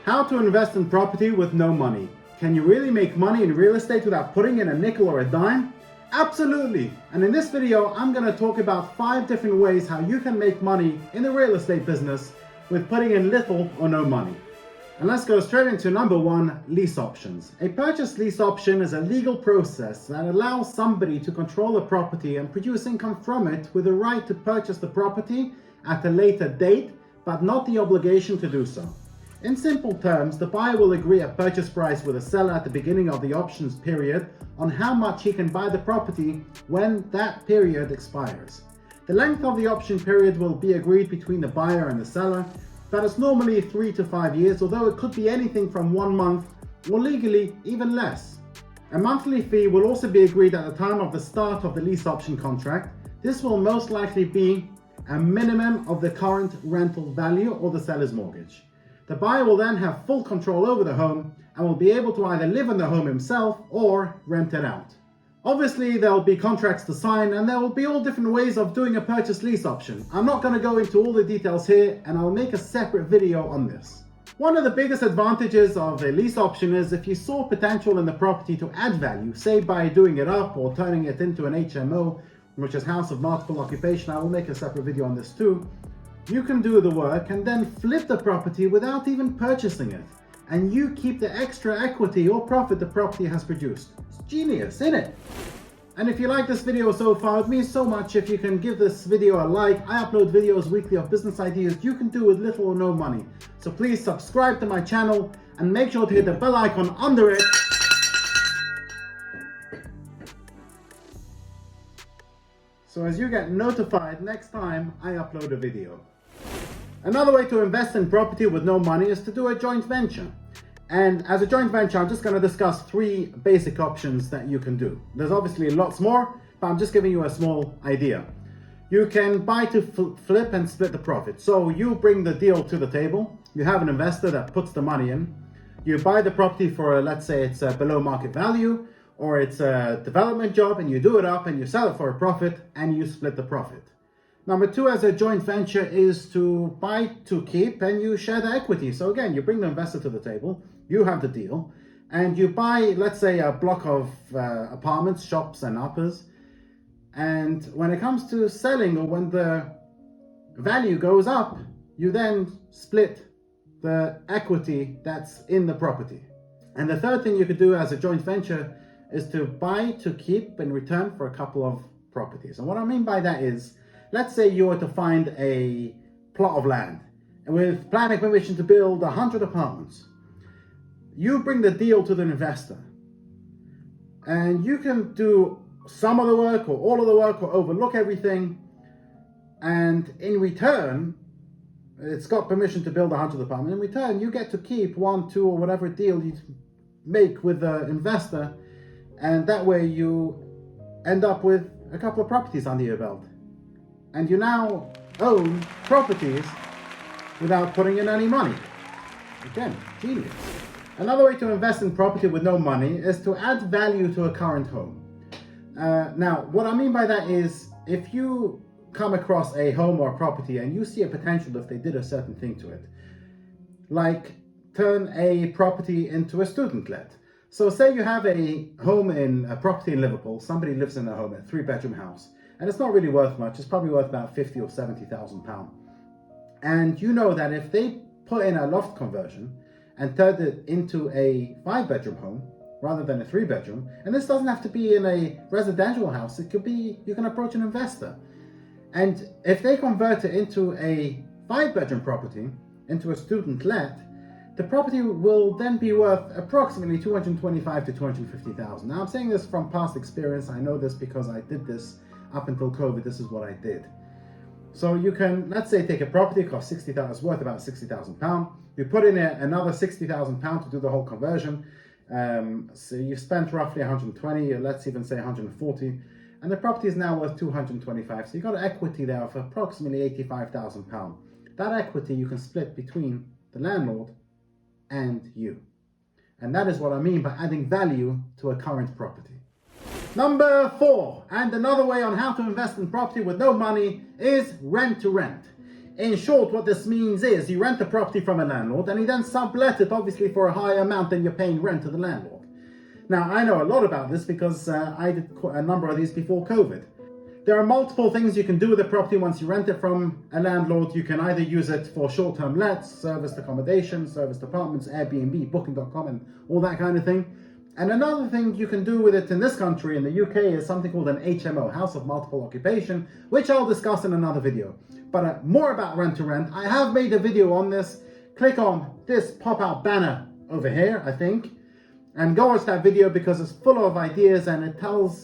How to invest in property with no money. Can you really make money in real estate without putting in a nickel or a dime? Absolutely! And in this video, I'm going to talk about 5 different ways how you can make money in the real estate business with putting in little or no money. And let's go straight into number 1, lease options. A purchase lease option is a legal process that allows somebody to control a property and produce income from it with the right to purchase the property at a later date, but not the obligation to do so. In simple terms, the buyer will agree a purchase price with the seller at the beginning of the options period on how much he can buy the property when that period expires. The length of the option period will be agreed between the buyer and the seller, but it's normally 3 to 5 years, although it could be anything from 1 month or legally even less. A monthly fee will also be agreed at the time of the start of the lease option contract. This will most likely be a minimum of the current rental value or the seller's mortgage. The buyer will then have full control over the home and will be able to either live in the home himself or rent it out. Obviously, there will be contracts to sign and there will be all different ways of doing a purchase lease option. I'm not going to go into all the details here, and I'll make a separate video on this. One of the biggest advantages of a lease option is if you saw potential in the property to add value, say by doing it up or turning it into an HMO, which is House of Multiple Occupation. I will make a separate video on this too. You can do the work and then flip the property without even purchasing it. And you keep the extra equity or profit the property has produced. It's genius, isn't it? And if you like this video so far, it means so much if you can give this video a like. I upload videos weekly of business ideas you can do with little or no money. So please subscribe to my channel and make sure to hit the bell icon under it. So as you get notified next time I upload a video. Another way to invest in property with no money is to do a joint venture. And as a joint venture, I'm just going to discuss 3 basic options that you can do. There's obviously lots more, but I'm just giving you a small idea. You can buy to flip and split the profit. So you bring the deal to the table. You have an investor that puts the money in. You buy the property for, let's say it's below market value, or it's a development job, and you do it up and you sell it for a profit and you split the profit. Number 2, as a joint venture, is to buy to keep and you share the equity. So again, you bring the investor to the table, you have the deal, and you buy, let's say, a block of apartments, shops and uppers. And when it comes to selling, or when the value goes up, you then split the equity that's in the property. And the third thing you could do as a joint venture is to buy to keep in return for a couple of properties. And what I mean by that is, let's say you were to find a plot of land and with planning permission to build 100 apartments. You bring the deal to the investor and you can do some of the work or all of the work or overlook everything. And in return, it's got permission to build 100 apartments. In return, you get to keep 1, 2 or whatever deal you make with the investor. And that way you end up with a couple of properties under your belt. And you now own properties without putting in any money. Again, genius. Another way to invest in property with no money is to add value to a current home. Now, what I mean by that is, if you come across a home or a property and you see a potential if they did a certain thing to it, like turn a property into a student let. So say you have a home in a property in Liverpool, somebody lives in a home, a 3-bedroom house, and it's not really worth much. It's probably worth about 50 or 70,000 pounds. And you know that if they put in a loft conversion and turned it into a 5-bedroom home rather than a 3-bedroom, and this doesn't have to be in a residential house, it could be, you can approach an investor. And if they convert it into a 5-bedroom property, into a student let, the property will then be worth approximately 225 to 250,000. Now I'm saying this from past experience. I know this because I did this up until COVID. This is what I did. So you can, let's say, take a property, cost 60,000, it's worth about 60,000 pounds. You put in another 60,000 pounds to do the whole conversion. So you spent roughly 120, or let's even say 140, and the property is now worth 225. So you've got an equity there of approximately 85,000 pounds. That equity you can split between the landlord and you. And that is what I mean by adding value to a current property. Number 4, and another way on how to invest in property with no money, is rent to rent. In short, what this means is you rent the property from a landlord and he then sublet it, obviously for a higher amount than you're paying rent to the landlord. Now, I know a lot about this because I did a number of these before COVID. There are multiple things you can do with the property once you rent it from a landlord. You can either use it for short-term lets, serviced accommodation, serviced apartments, Airbnb, Booking.com, and all that kind of thing. And another thing you can do with it in this country, in the UK, is something called an HMO, House of Multiple Occupation, which I'll discuss in another video. But more about rent to rent, I have made a video on this. Click on this pop-out banner over here, I think, and go watch that video because it's full of ideas and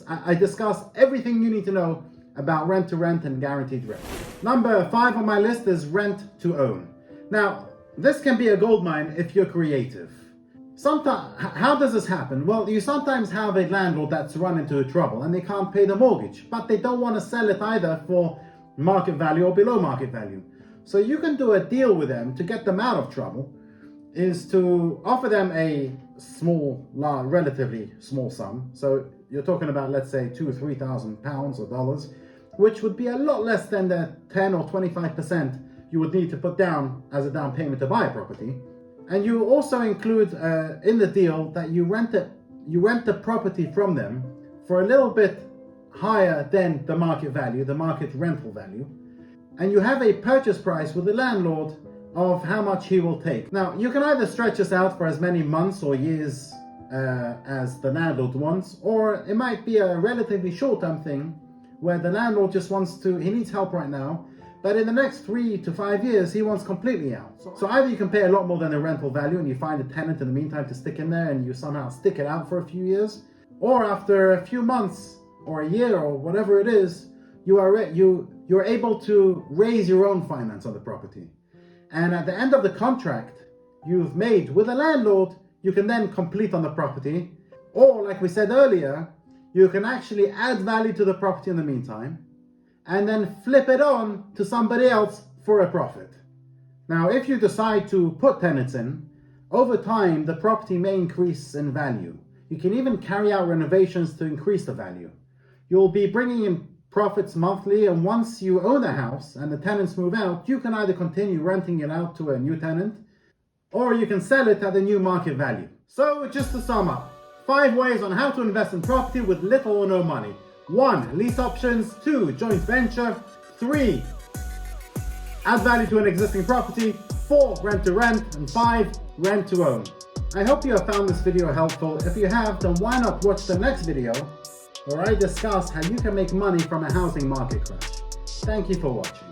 I discuss everything you need to know about rent to rent and guaranteed rent. Number 5 on my list is rent to own. Now, this can be a goldmine if you're creative. Sometimes, how does this happen? Well, you sometimes have a landlord that's run into trouble and they can't pay the mortgage, but they don't want to sell it either for market value or below market value. So you can do a deal with them to get them out of trouble, is to offer them a relatively small sum. So you're talking about, let's say, £2,000 or £3,000 or dollars, which would be a lot less than the 10 or 25% you would need to put down as a down payment to buy a property. And you also include in the deal that you rent the property from them for a little bit higher than the market value, the market rental value. And you have a purchase price with the landlord of how much he will take. Now, you can either stretch this out for as many months or years as the landlord wants, or it might be a relatively short-term thing where the landlord just he needs help right now, but in the next 3 to 5 years, he wants completely out. So either you can pay a lot more than the rental value and you find a tenant in the meantime to stick in there and you somehow stick it out for a few years, or after a few months or a year or whatever it is, you're able to raise your own finance on the property. And at the end of the contract you've made with the landlord, you can then complete on the property. Or, like we said earlier, you can actually add value to the property in the meantime and then flip it on to somebody else for a profit. Now, if you decide to put tenants in, over time the property may increase in value. You can even carry out renovations to increase the value. You'll be bringing in profits monthly, and once you own a house and the tenants move out, you can either continue renting it out to a new tenant or you can sell it at the new market value. So just to sum up, 5 ways on how to invest in property with little or no money. 1. Lease options. 2. Joint venture. 3. Add value to an existing property. 4. Rent to rent. And 5. Rent to own. I hope you have found this video helpful. If you have, then why not watch the next video where I discuss how you can make money from a housing market crash. Thank you for watching.